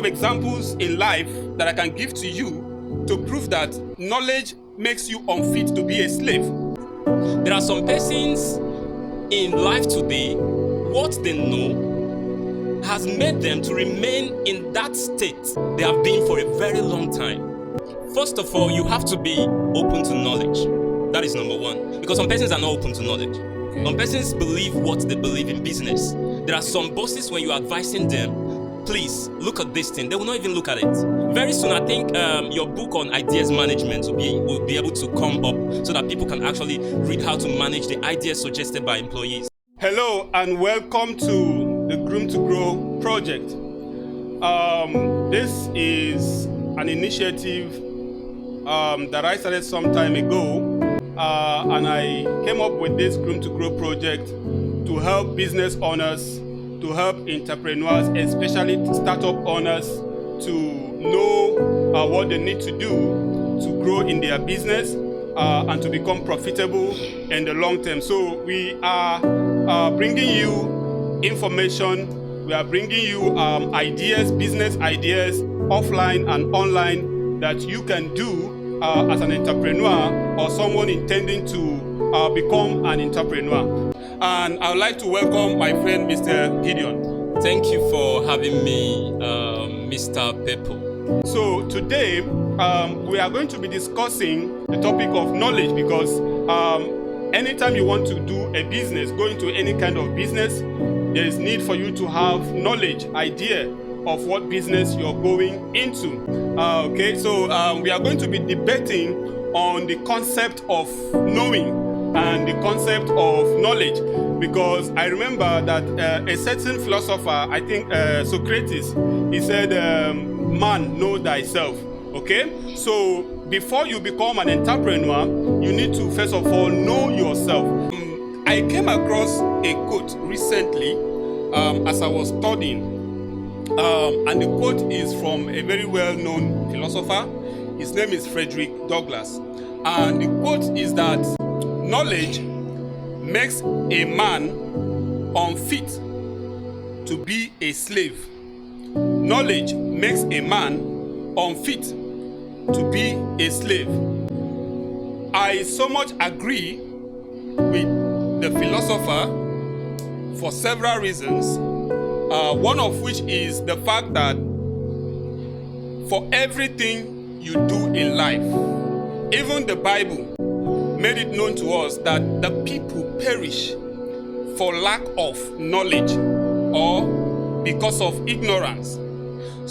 of examples in life that I can give to you to prove that knowledge makes you unfit to be a slave. There are some persons in life today, what they know has made them to remain in that state they have been for a very long time. First of all, you have to be open to knowledge. That is number one. Because some persons are not open to knowledge. Some persons believe what they believe in business. There are some bosses, when you're advising them, please look at this thing, they will not even look at it. Very soon, I think your book on ideas management will be able to come up so that people can actually read how to manage the ideas suggested by employees. Hello and welcome to the Groom2Grow Project. This is an initiative that I started some time ago, and I came up with this Groom2Grow Project to help business owners, to help entrepreneurs, especially startup owners, to know what they need to do to grow in their business and to become profitable in the long term. So we are bringing you information, we are bringing you ideas, business ideas, offline and online, that you can do as an entrepreneur or someone intending to become an entrepreneur. And I would like to welcome my friend, Mr. Gideon. Thank you for having me, Mr. Pepple. So today, we are going to be discussing the topic of knowledge, because anytime you want to do a business, go into any kind of business, there is need for you to have knowledge, idea of what business you're going into. Okay, so we are going to be debating on the concept of knowing and the concept of knowledge, because I remember that a certain philosopher, I think Socrates, he said, man, know thyself. Okay, so before you become an entrepreneur, you need to first of all know yourself. I came across a quote recently as I was studying, and the quote is from a very well-known philosopher. His name is Frederick Douglass, and the quote is that knowledge makes a man unfit to be a slave. Knowledge makes a man unfit to be a slave. I so much agree with the philosopher for several reasons, one of which is the fact that for everything you do in life, even the Bible made it known to us that the people perish for lack of knowledge or because of ignorance.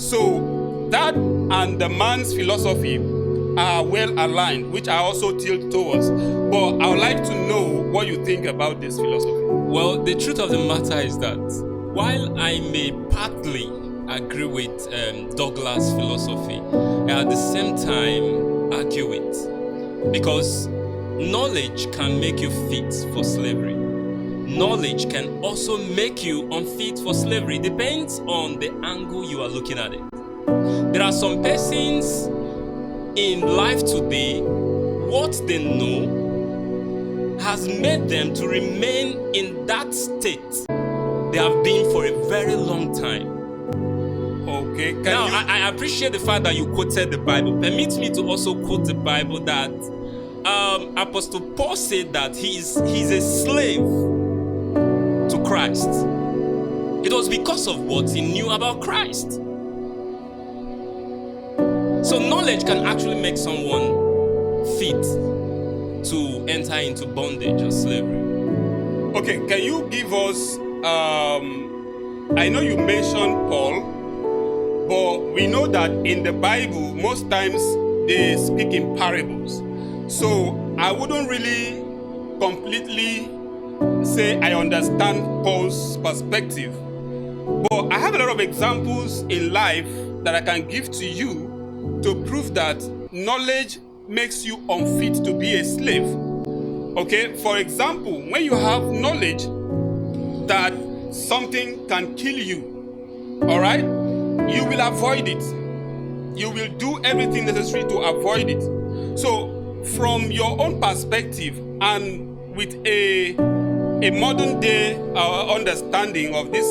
So that and the man's philosophy are well aligned, which I also tilt towards. But I would like to know what you think about this philosophy. Well, the truth of the matter is that while I may partly agree with Douglas' philosophy, I at the same time argue it, because knowledge can make you fit for slavery. Knowledge can also make you unfit for slavery. It depends on the angle you are looking at it. There are some persons in life today, what they know has made them to remain in that state they have been for a very long time. Okay. Now, I appreciate the fact that you quoted the Bible. Permit me to also quote the Bible that Apostle Paul said that he's a slave to Christ. It was because of what he knew about Christ. So knowledge can actually make someone fit to enter into bondage or slavery. Okay, can you give us, I know you mentioned Paul, but we know that in the Bible, most times they speak in parables. So I wouldn't really completely say I understand Paul's perspective. But I have a lot of examples in life that I can give to you to prove that knowledge makes you unfit to be a slave. Okay, for example, when you have knowledge that something can kill you, all right, you will avoid it. You will do everything necessary to avoid it. So from your own perspective and with a modern day understanding of this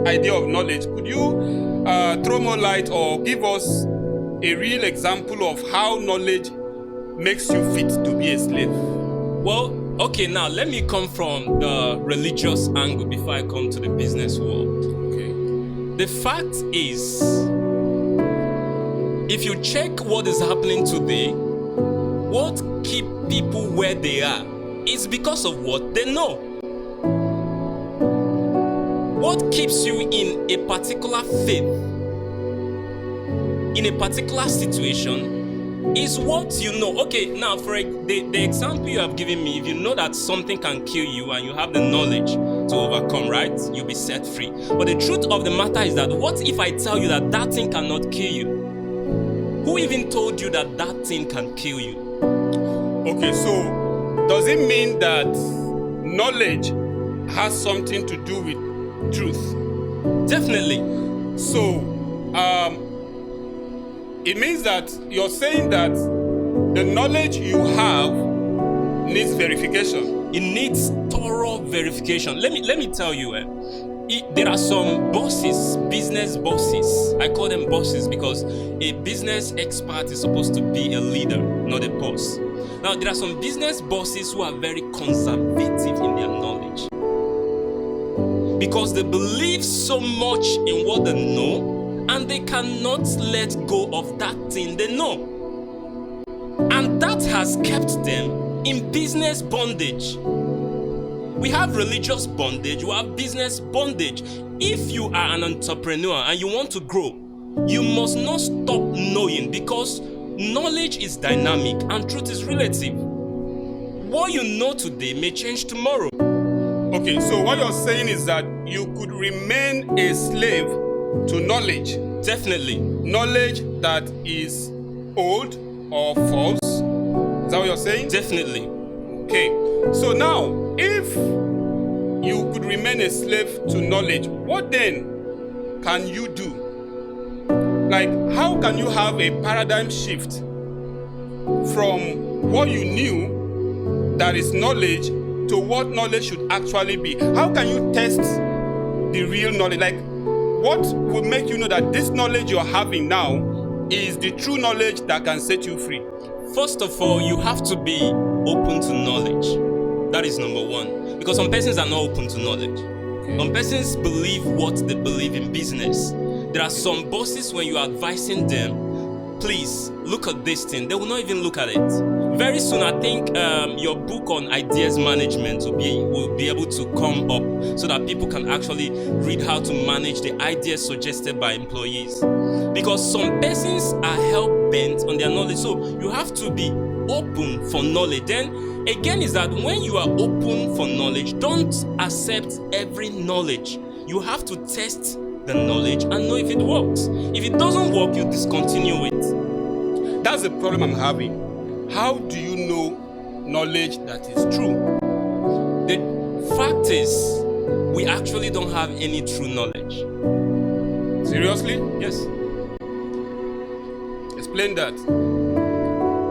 idea of knowledge, could you throw more light or give us a real example of how knowledge makes you fit to be a slave? Well, okay, now let me come from the religious angle before I come to the business world. Okay. The fact is, if you check what is happening today, what keep people where they are is because of what they know. What keeps you in a particular faith, in a particular situation, is what you know. Okay, now for the example you have given me, if you know that something can kill you and you have the knowledge to overcome, right, you'll be set free. But the truth of the matter is that what if I tell you that that thing cannot kill you? Who even told you that that thing can kill you? Okay, so does it mean that knowledge has something to do with truth? Definitely. So, it means that you're saying that the knowledge you have needs verification. It needs thorough verification. Let me tell you, there are some bosses, business bosses. I call them bosses because a business expert is supposed to be a leader, not a boss. Now, there are some business bosses who are very conservative in their knowledge because they believe so much in what they know and they cannot let go of that thing they know. And that has kept them in business bondage. We have religious bondage, we have business bondage. If you are an entrepreneur and you want to grow, you must not stop knowing because knowledge is dynamic and truth is relative. What you know today may change tomorrow. Okay, so what you're saying is that you could remain a slave to knowledge. Definitely. Knowledge that is old or false. Is that what you're saying? Definitely. Okay, so now, if you could remain a slave to knowledge, what then can you do? Like, how can you have a paradigm shift from what you knew that is knowledge to what knowledge should actually be? How can you test the real knowledge? Like, what will make you know that this knowledge you're having now is the true knowledge that can set you free? First of all, you have to be open to knowledge. That is number one. Because some persons are not open to knowledge. Okay. Some persons believe what they believe in business. There are some bosses, when you are advising them, please look at this thing, they will not even look at it. Very soon, I think your book on ideas management will be able to come up so that people can actually read how to manage the ideas suggested by employees. Because some persons are hell-bent on their knowledge. So you have to be open for knowledge. Then again is that when you are open for knowledge, don't accept every knowledge. You have to test the knowledge and know if it works. If it doesn't work, you discontinue it. That's the problem I'm having. How do you know knowledge that is true? The fact is, we actually don't have any true knowledge. Seriously? Yes. Explain that.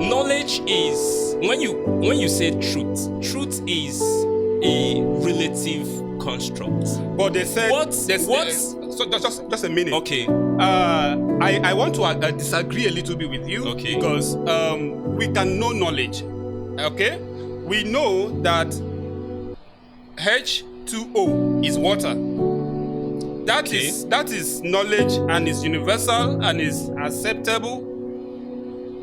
Knowledge is, when you say truth is a relative construct. But they said so just a minute. Okay. I want to disagree a little bit with you. Okay. Because we can know knowledge. Okay? We know that H2O is water. That is knowledge and is universal and is acceptable.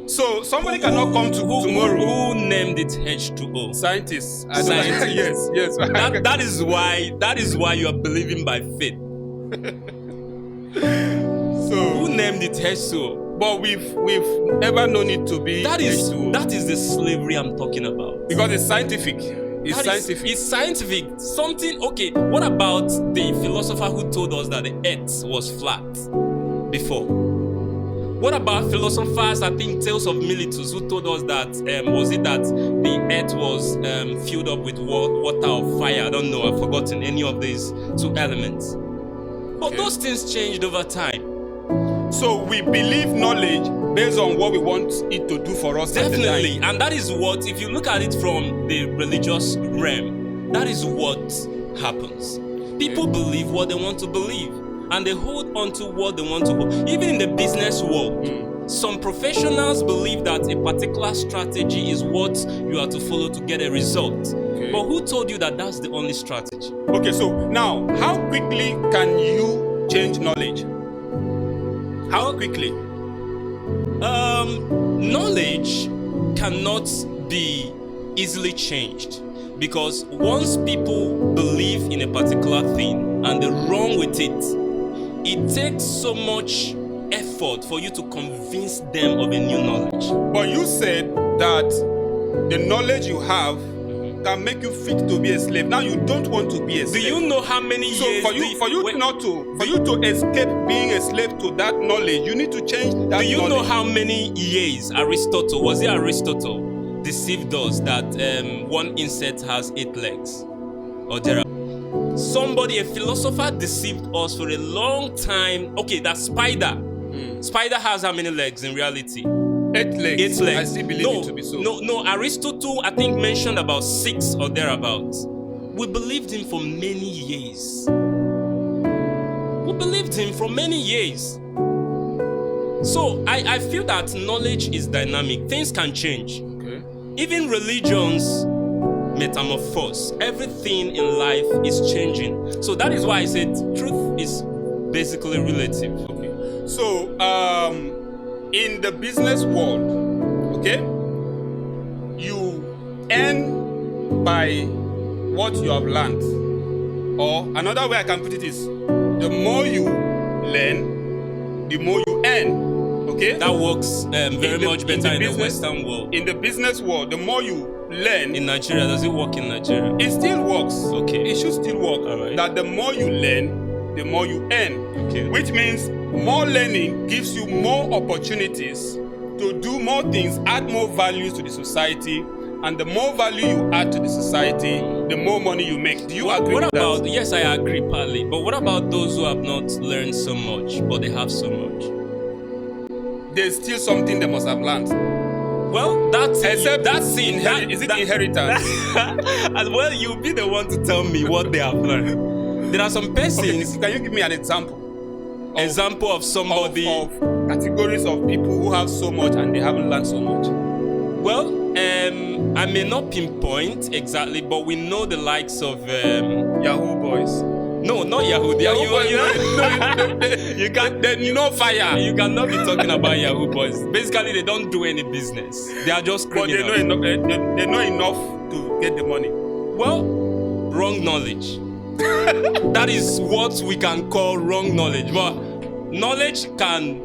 So somebody cannot come to tomorrow. Who named it H2O? Scientists. Scientists. yes. That is why you are believing by faith. So who named it H2O? But we've ever known it to be H2O. That is the slavery I'm talking about. Because it's scientific. It's scientific. Something, okay, what about the philosopher who told us that the earth was flat before? What about philosophers, I think Tales of Miletus, who told us that, was it that the earth was filled up with water or fire? I don't know, I've forgotten any of these two elements. But those things changed over time. So we believe knowledge based on what we want it to do for us. Definitely. And that is what, if you look at it from the religious realm, that is what happens. People believe what they want to believe. and they hold on to what they want to hold. Even in the business world, some professionals believe that a particular strategy is what you are to follow to get a result. Okay. But who told you that that's the only strategy? Okay, so now, how quickly can you change knowledge? How quickly? Knowledge cannot be easily changed, because once people believe in a particular thing and they run with it, it takes so much effort for you to convince them of a new knowledge. But you said that the knowledge you have can make you fit to be a slave. Now you don't want to be a slave. Do you know how many years? So for you to escape being a slave to that knowledge, you need to change that knowledge. Do you know how many years Aristotle, was it Aristotle, deceived us that one insect has 8 legs? Or there are somebody, a philosopher, deceived us for a long time. Okay, that spider. Spider has how many legs in reality? 8 legs. 8 legs. I still believe it to be so. No. Aristotle, I think, mentioned about 6 or thereabouts. We believed him for many years. So I feel that knowledge is dynamic. Things can change. Okay. Even religions metamorphose. Everything in life is changing. So that is why I said truth is basically relative. Okay. So in the business world, okay, you earn by what you have learned. Or another way I can put it is, the more you learn, the more you earn. Okay? That works very much better in the Western world. In the business world, the more you learn. In Nigeria, does it work in Nigeria? It still works. Okay. It should still work. All right. That the more you learn, the more you earn. Okay. Which means more learning gives you more opportunities to do more things, add more values to the society. And the more value you add to the society, the more money you make. Do you agree with that? Yes, I agree partly. But what about those who have not learned so much, but they have so much? There's still something they must have learned. Well, is it inheritance? Well, you'll be the one to tell me what they have learned. There are some persons. Okay, can you give me an example? Of somebody. Of categories of people who have so much and they haven't learned so much. Well, I may not pinpoint exactly, but we know the likes of Yahoo boys. No, not Yahoo. Yahoo boys. You can't. They know fire. You cannot be talking about Yahoo boys. Basically, they don't do any business. They are just criminals. But they know enough to get the money. Well, wrong knowledge. That is what we can call wrong knowledge. But knowledge can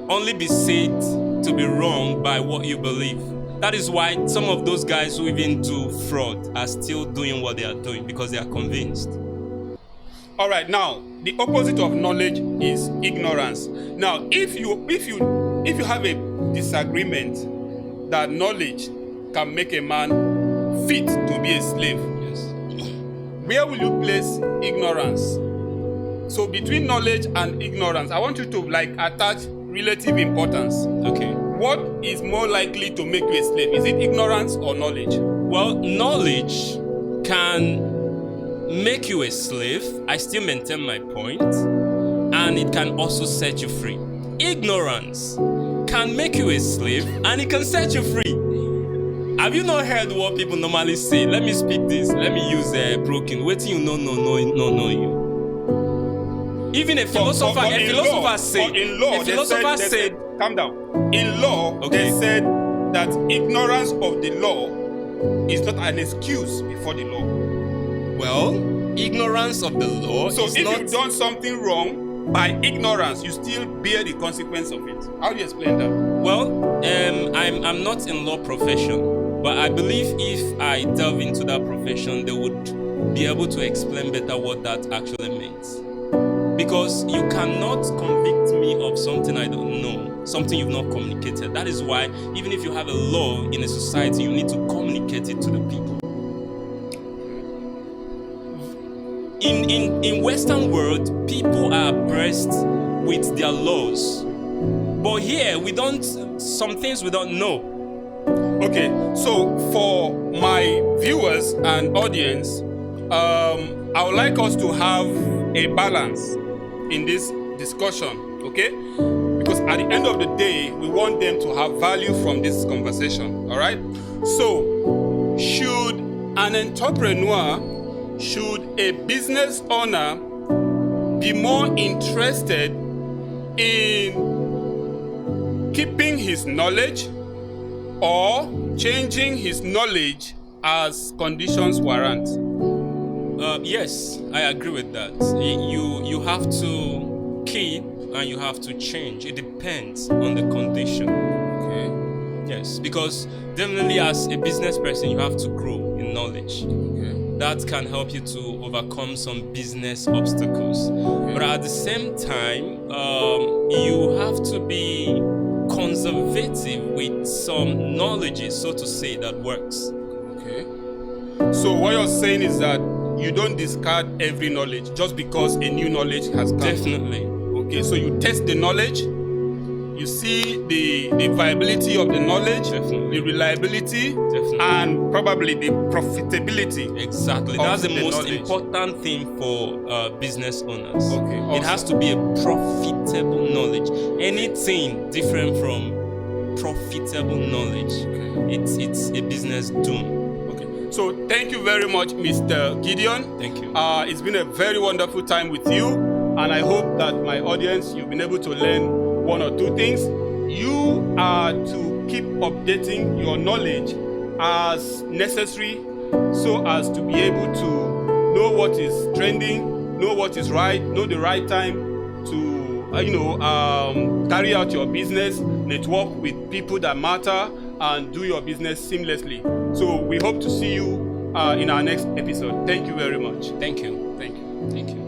only be said to be wrong by what you believe. That is why some of those guys who even do fraud are still doing what they are doing, because they are convinced. All right, now the opposite of knowledge is ignorance. Now, if you have a disagreement that knowledge can make a man fit to be a slave, Yes. where will you place ignorance? So between knowledge and ignorance, I want you to attach relative importance. Okay. What is more likely to make you a slave? Is it ignorance or knowledge? Well, knowledge can make you a slave. I still maintain my point. And it can also set you free. Ignorance can make you a slave and it can set you free. Have you not heard what people normally say? Let me speak this. Let me use broken. Wait till you know you. Even a philosopher said, calm down. In law, okay, they said that ignorance of the law is not an excuse before the law. Well, ignorance of the law so is if not... you've done something wrong, by ignorance, you still bear the consequence of it. How do you explain that? Well, I'm not in law profession, but I believe if I delve into that profession, they would be able to explain better what that actually means. Because you cannot convict me of something I don't know, something you've not communicated. That is why, even if you have a law in a society, you need to communicate it to the people. In Western world, people are abreast with their laws. But here, some things we don't know. Okay, so for my viewers and audience, I would like us to have a balance in this discussion, okay? Because at the end of the day, we want them to have value from this conversation, all right? So, should an entrepreneur, should a business owner be more interested in keeping his knowledge or changing his knowledge as conditions warrant? Yes, I agree with that. You have to keep and you have to change. It depends on the condition. Okay. Yes, because definitely as a business person, you have to grow in knowledge. Okay. That can help you to overcome some business obstacles. Okay. But at the same time, you have to be conservative with some knowledge, so to say, that works. Okay. So what you're saying is that you don't discard every knowledge just because a new knowledge has come. Definitely. Okay, so you test the knowledge, you see the viability of the knowledge, Definitely. the reliability, Definitely. and probably the profitability. Exactly. Of That's the the most knowledge. important thing for business owners. Okay, It awesome. has to be a profitable knowledge. Anything different from profitable knowledge, Okay. it's a business doom. Okay. So thank you very much, Mr. Gideon. Thank you. It's been a very wonderful time with you, and I hope that my audience, you've been able to learn one or two things. You are to keep updating your knowledge as necessary so as to be able to know what is trending, know what is right, know the right time to carry out your business, network with people that matter, and do your business seamlessly. So we hope to see you in our next episode. Thank you very much. Thank you. Thank you. Thank you.